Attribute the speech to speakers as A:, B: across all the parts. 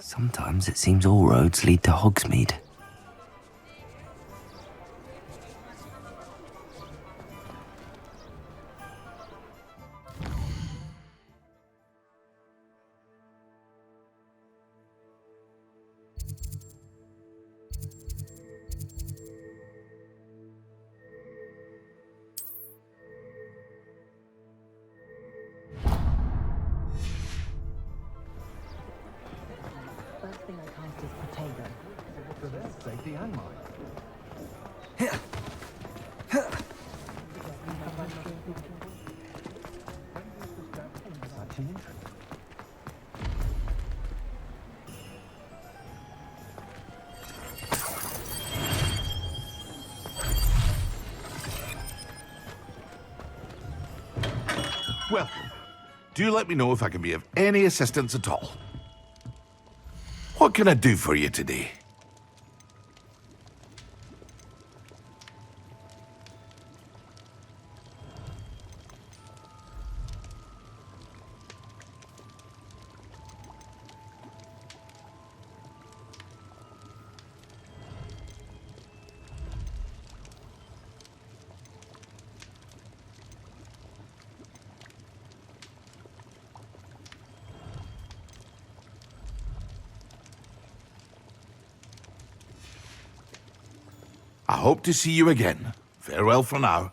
A: Sometimes it seems all roads lead to Hogsmeade.
B: Welcome. Do let me know if I can be of any assistance at all. What can I do for you today? I hope to see you again. Farewell for now.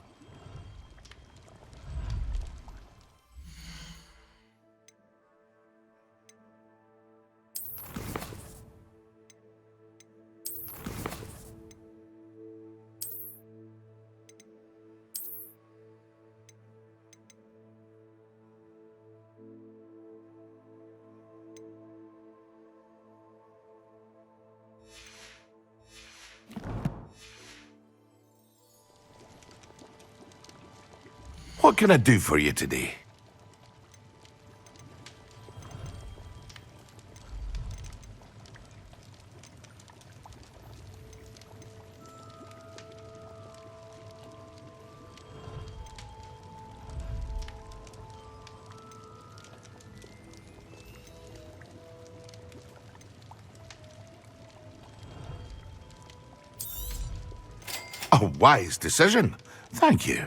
B: What can I do for you today? A wise decision. Thank you.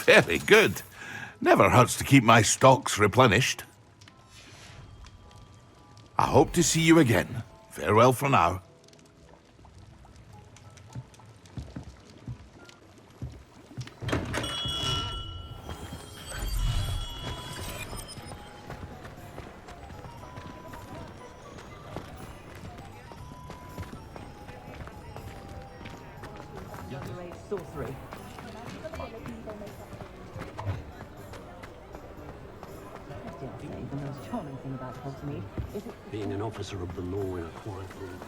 B: Very good. Never hurts to keep my stocks replenished. I hope to see you again. Farewell for now.
C: Sorcery. The most charming thing about Hogsmeade is it
D: being an officer of the law in a quiet room.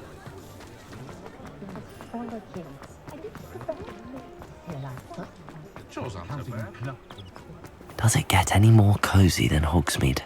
A: Does it get any more cozy than Hogsmeade?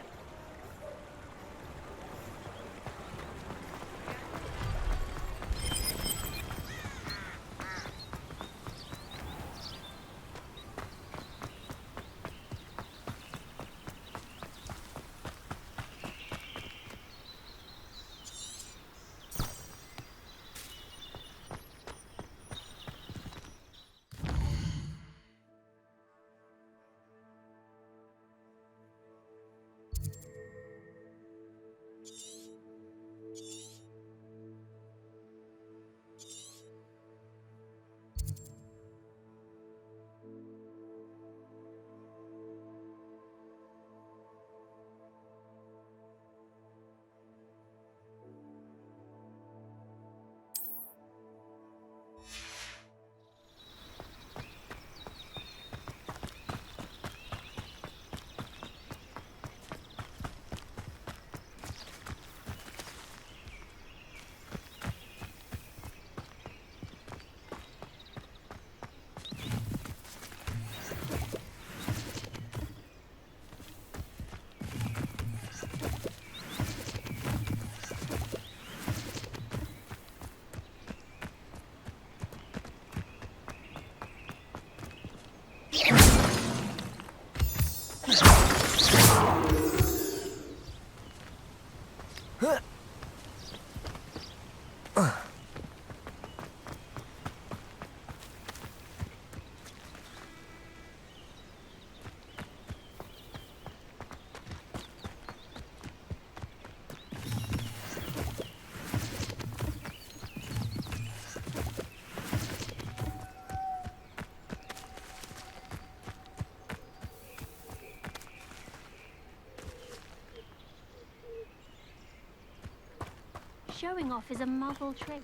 E: Showing off is a muggle trait.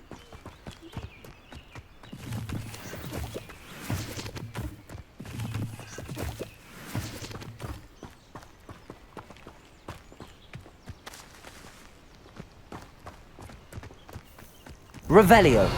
F: Revelio.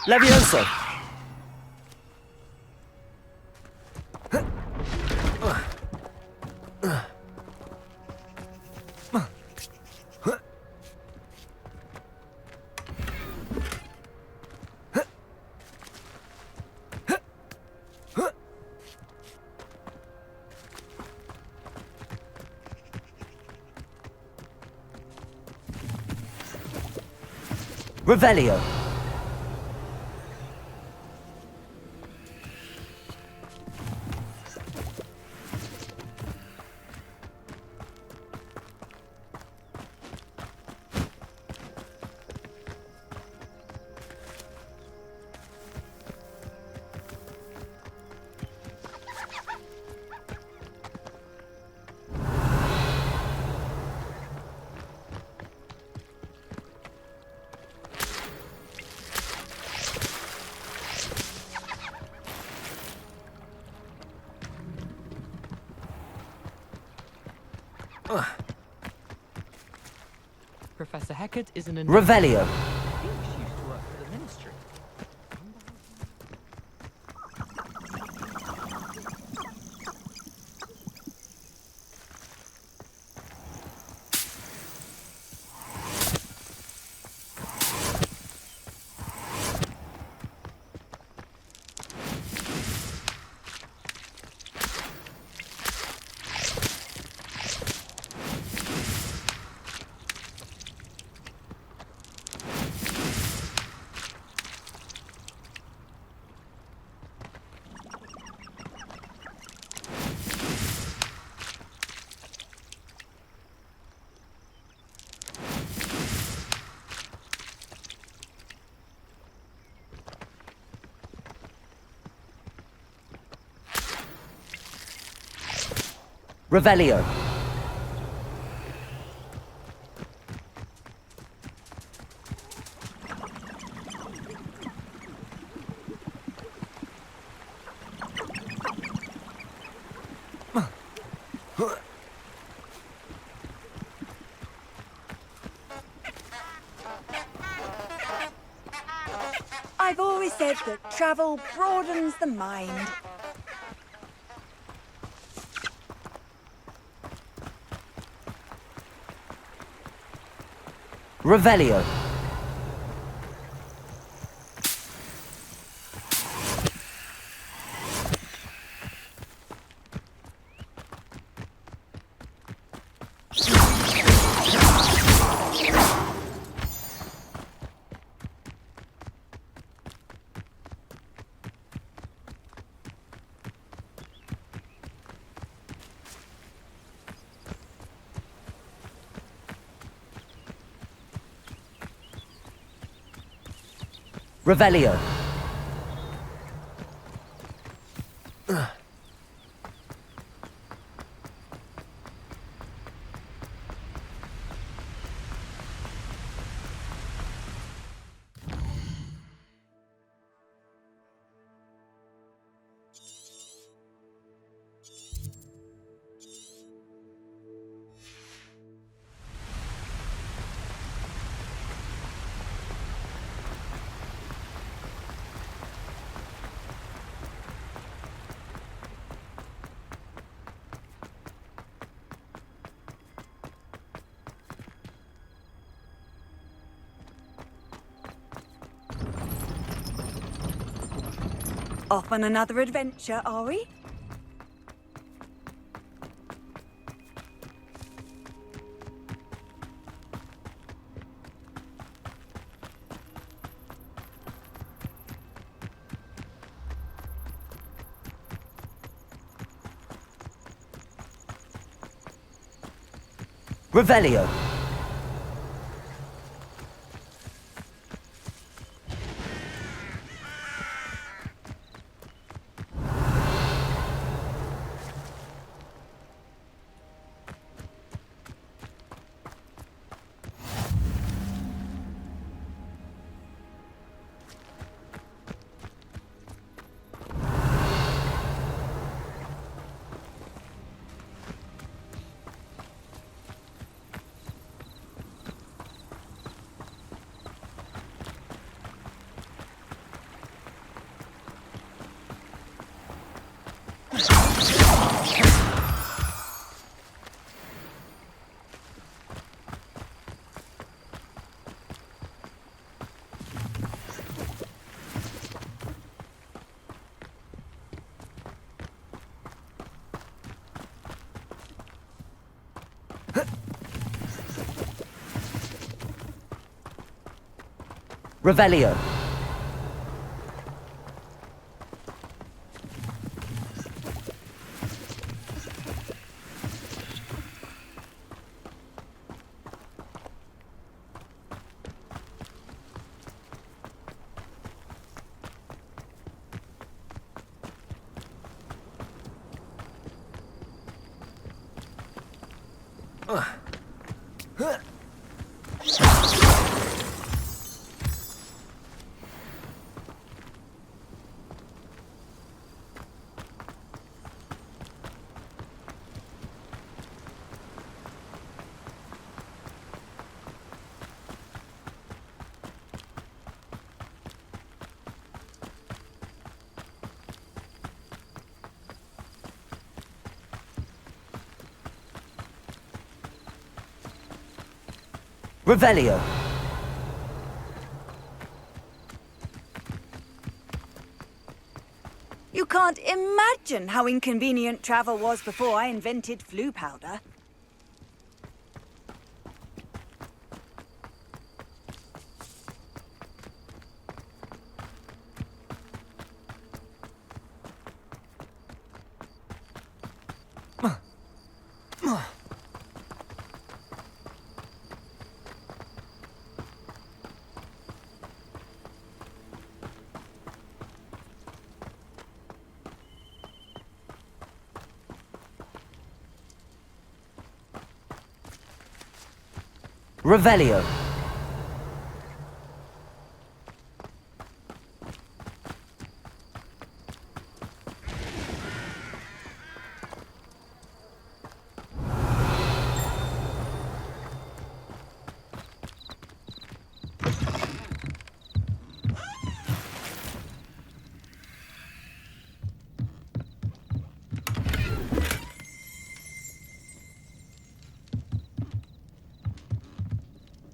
F: Levioso. Revelio.
G: Professor Hecat is an
F: Revelio.
G: I think she used to work for the ministry.
F: Revelio.
H: I've always said that travel broadens the mind.
F: Revelio. Revelio.
H: Off on another adventure, are we?
F: Revelio. Revelio. Revelio.
H: You can't imagine how inconvenient travel was before I invented flu powder.
F: Revelio.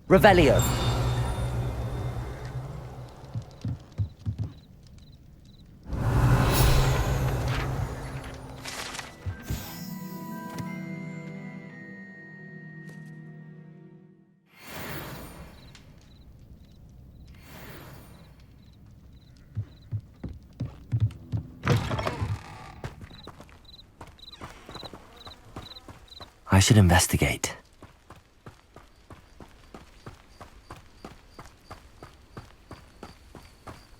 F: Revelio.
A: I should investigate.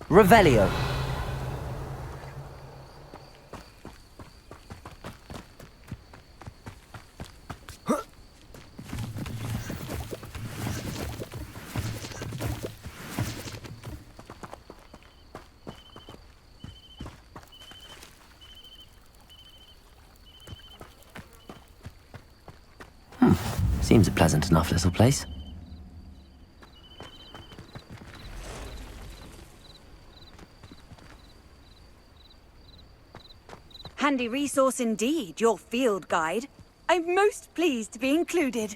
F: Revelio.
A: Seems a pleasant enough little place.
H: Handy resource indeed, your field guide. I'm most pleased to be included.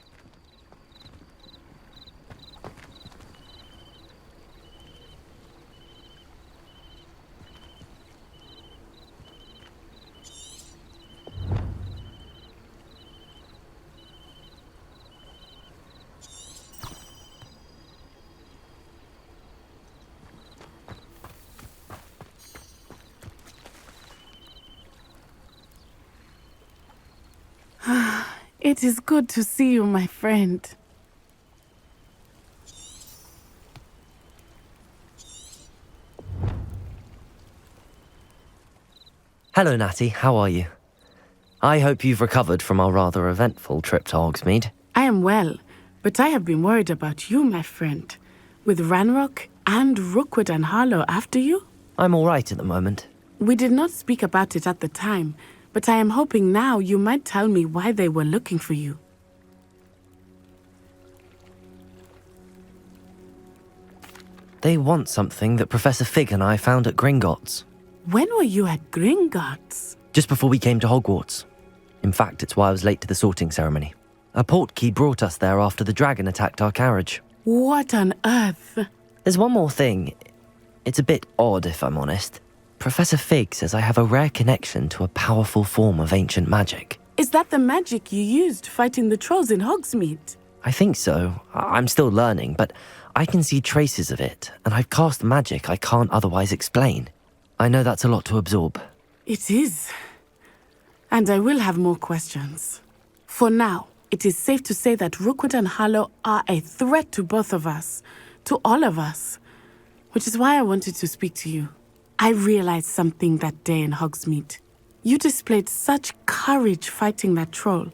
E: It is good to see you, my friend.
A: Hello, Natty. How are you? I hope you've recovered from our rather eventful trip to Hogsmeade.
E: I am well, but I have been worried about you, my friend. With Ranrock and Rookwood and Harlow after you?
A: I'm all right at the moment.
E: We did not speak about it at the time, but I am hoping now you might tell me why they were looking for you.
A: They want something that Professor Fig and I found at Gringotts.
E: When were you at Gringotts?
A: Just before we came to Hogwarts. In fact, it's why I was late to the sorting ceremony. A portkey brought us there after the dragon attacked our carriage.
E: What on earth?
A: There's one more thing. It's a bit odd, if I'm honest. Professor Fig says I have a rare connection to a powerful form of ancient magic.
E: Is that the magic you used fighting the trolls in Hogsmeade?
A: I think so. I'm still learning, but I can see traces of it, and I've cast magic I can't otherwise explain. I know that's a lot to absorb.
E: It is. And I will have more questions. For now, it is safe to say that Rookwood and Harlow are a threat to both of us, to all of us, which is why I wanted to speak to you. I realized something that day in Hogsmeade. You displayed such courage fighting that troll,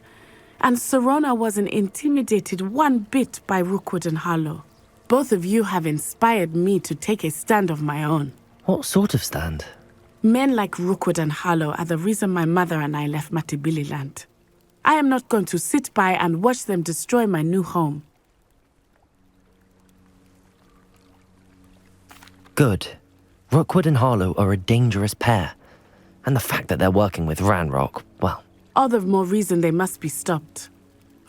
E: and Serona wasn't intimidated one bit by Rookwood and Harlow. Both of you have inspired me to take a stand of my own.
A: What sort of stand?
E: Men like Rookwood and Harlow are the reason my mother and I left Matabeleland. I am not going to sit by and watch them destroy my new home.
A: Good. Rookwood and Harlow are a dangerous pair. And the fact that they're working with Ranrock, well...
E: All the more reason they must be stopped.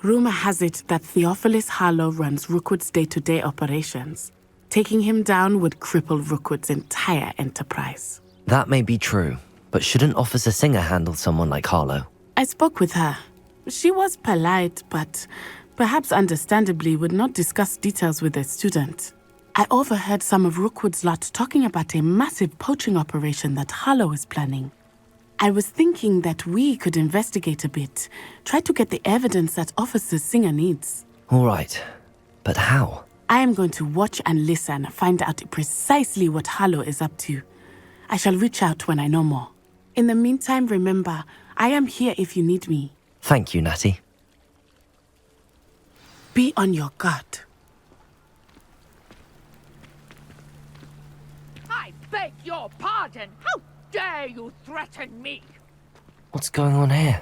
E: Rumor has it that Theophilus Harlow runs Rookwood's day-to-day operations. Taking him down would cripple Rookwood's entire enterprise.
A: That may be true, but shouldn't Officer Singer handle someone like Harlow?
E: I spoke with her. She was polite, but perhaps understandably would not discuss details with a student. I overheard some of Rookwood's lot talking about a massive poaching operation that Harlow is planning. I was thinking that we could investigate a bit, try to get the evidence that Officer Singer needs.
A: All right, but how?
E: I am going to watch and listen, find out precisely what Harlow is up to. I shall reach out when I know more. In the meantime, remember, I am here if you need me.
A: Thank you, Natty.
E: Be on your guard.
I: I beg your pardon. How dare you threaten me?
A: What's going on here?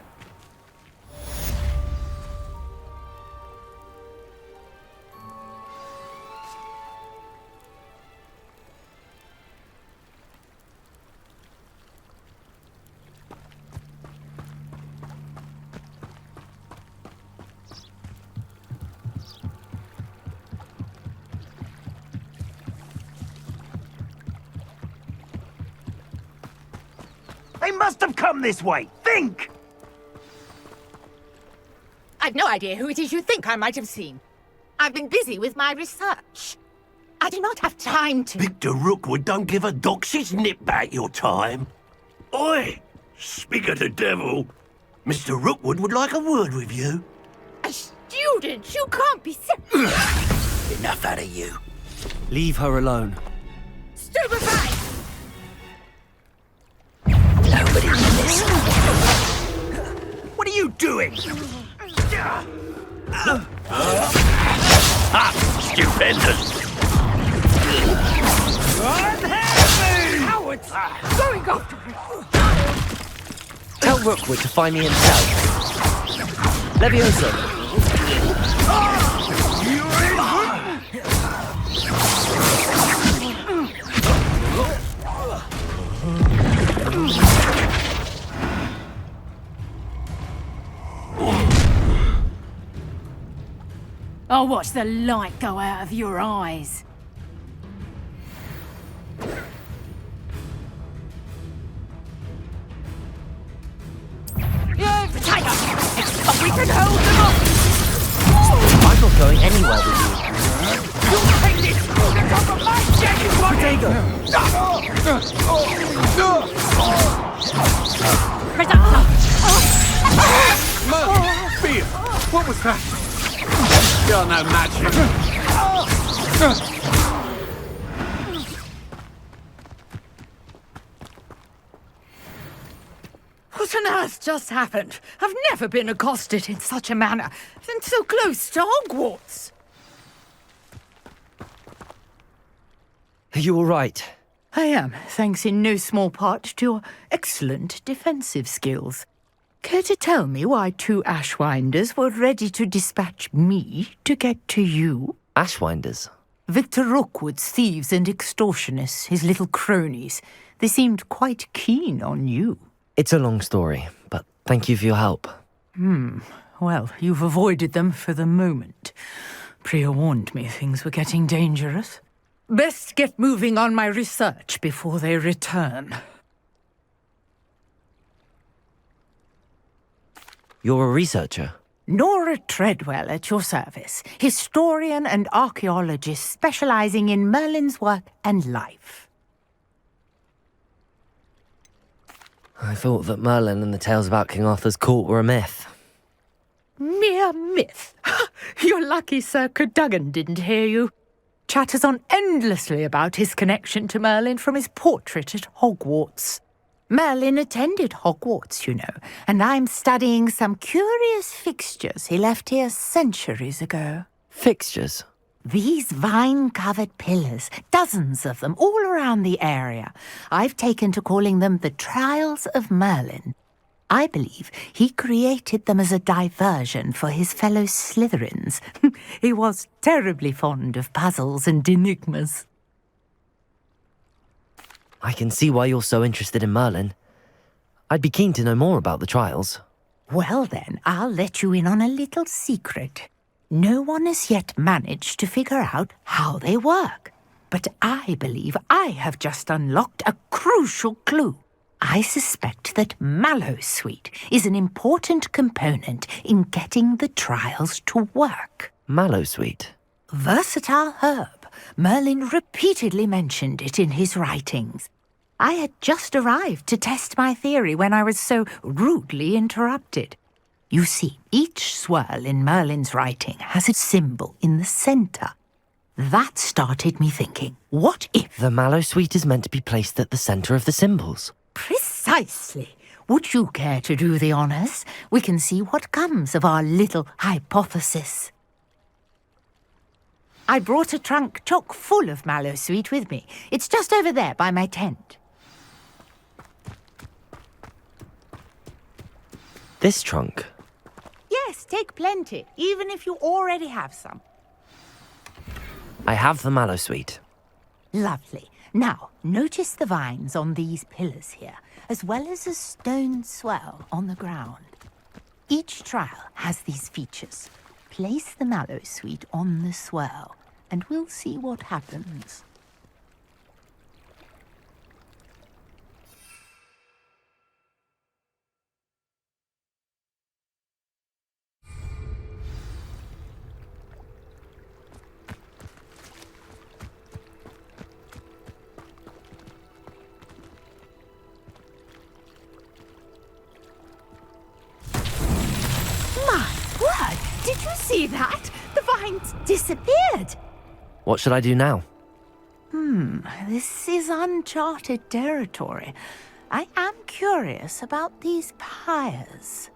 J: They must have come this way. Think!
I: I've no idea who it is you think I might have seen. I've been busy with my research. I do not have time to...
J: Victor Rookwood don't give a doxy's nip back your time. Oi! Speak of the devil. Mr. Rookwood would like a word with you.
I: A student? You can't be serious.
J: Enough out of you.
A: Leave her alone.
I: Stupefy!
J: Nobody will listen. What are you doing? Stupendous!
I: Cowards! Going after me!
A: Tell Rookwood to find me himself. Levioso.
I: I'll watch the light go out of your eyes. Potato! We can hold them off!
A: I'm not going anywhere with you.
I: You'll take this! The top of my genuine! Potato!
B: Beer!
K: You're no match for me.
I: What on earth just happened? I've never been accosted in such a manner, and so close to Hogwarts.
A: Are you all right?
I: I am, thanks in no small part to your excellent defensive skills. Care to tell me why 2 Ashwinders were ready to dispatch me to get to you?
A: Ashwinders?
I: Victor Rookwood's thieves and extortionists, his little cronies. They seemed quite keen on you.
A: It's a long story, but thank you for your help.
I: Well, you've avoided them for the moment. Priya warned me things were getting dangerous. Best get moving on my research before they return.
A: You're a researcher?
I: Nora Treadwell at your service, historian and archaeologist specializing in Merlin's work and life.
A: I thought that Merlin and the tales about King Arthur's court were a myth.
I: Mere myth. You're lucky Sir Cadogan didn't hear you. Chatters on endlessly about his connection to Merlin from his portrait at Hogwarts. Merlin attended Hogwarts, you know, and I'm studying some curious fixtures he left here centuries ago.
A: Fixtures?
I: These vine-covered pillars, dozens of them, all around the area. I've taken to calling them the Trials of Merlin. I believe he created them as a diversion for his fellow Slytherins. He was terribly fond of puzzles and enigmas.
A: I can see why you're so interested in Merlin. I'd be keen to know more about the trials.
I: Well then, I'll let you in on a little secret. No one has yet managed to figure out how they work. But I believe I have just unlocked a crucial clue. I suspect that Mallowsweet is an important component in getting the trials to work.
A: Mallowsweet?
I: Versatile herb. Merlin repeatedly mentioned it in his writings. I had just arrived to test my theory when I was so rudely interrupted. You see, each swirl in Merlin's writing has a symbol in the centre. That started me thinking, what if...
A: The Mallowsweet is meant to be placed at the centre of the symbols.
I: Precisely. Would you care to do the honours? We can see what comes of our little hypothesis. I brought a trunk chock full of Mallowsweet with me. It's just over there by my tent.
A: This trunk?
I: Yes, take plenty, even if you already have some.
A: I have the Mallowsweet.
I: Lovely. Now, notice the vines on these pillars here, as well as a stone swell on the ground. Each trial has these features. Place the Mallowsweet on the swirl, and we'll see what happens. Did you see that? The vines disappeared.
A: What should I do now?
I: This is uncharted territory. I am curious about these pyres.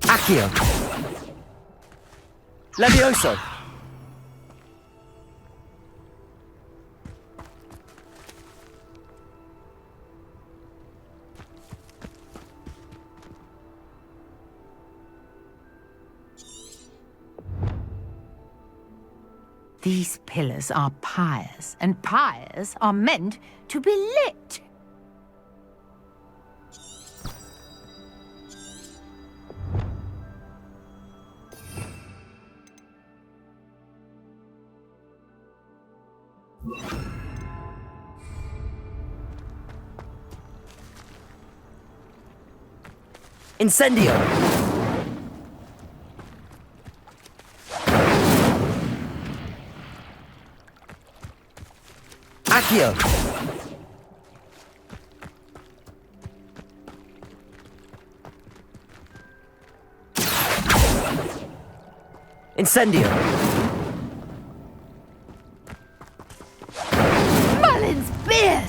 F: Accio. Levioso.
I: These pillars are pyres, and pyres are meant to be lit.
F: Incendio! Accio! Incendio!
I: Merlin's beard!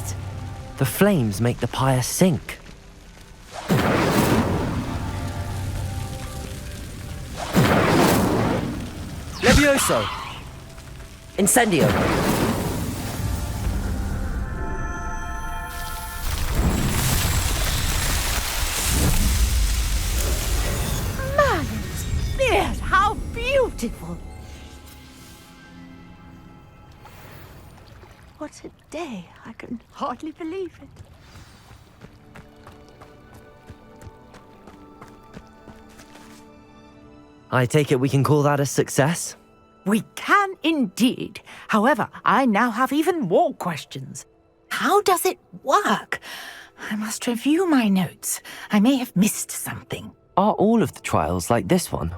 A: The flames make the pyre sink.
F: Levioso! Incendio!
I: Merlin's beard! How beautiful! What a day! I can hardly believe it.
A: I take it we can call that a success?
I: We can indeed. However, I now have even more questions. How does it work? I must review my notes. I may have missed something.
A: Are all of the trials like this one?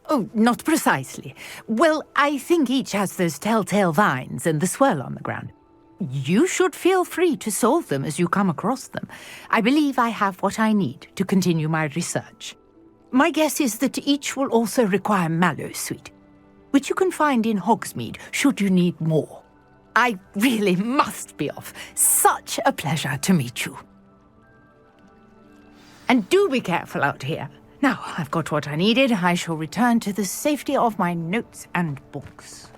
I: Oh, not precisely. Well, I think each has those telltale vines and the swirl on the ground. You should feel free to solve them as you come across them. I believe I have what I need to continue my research. My guess is that each will also require Mallowsweet, which you can find in Hogsmeade should you need more. I really must be off. Such a pleasure to meet you. And do be careful out here. Now I've got what I needed. I shall return to the safety of my notes and books.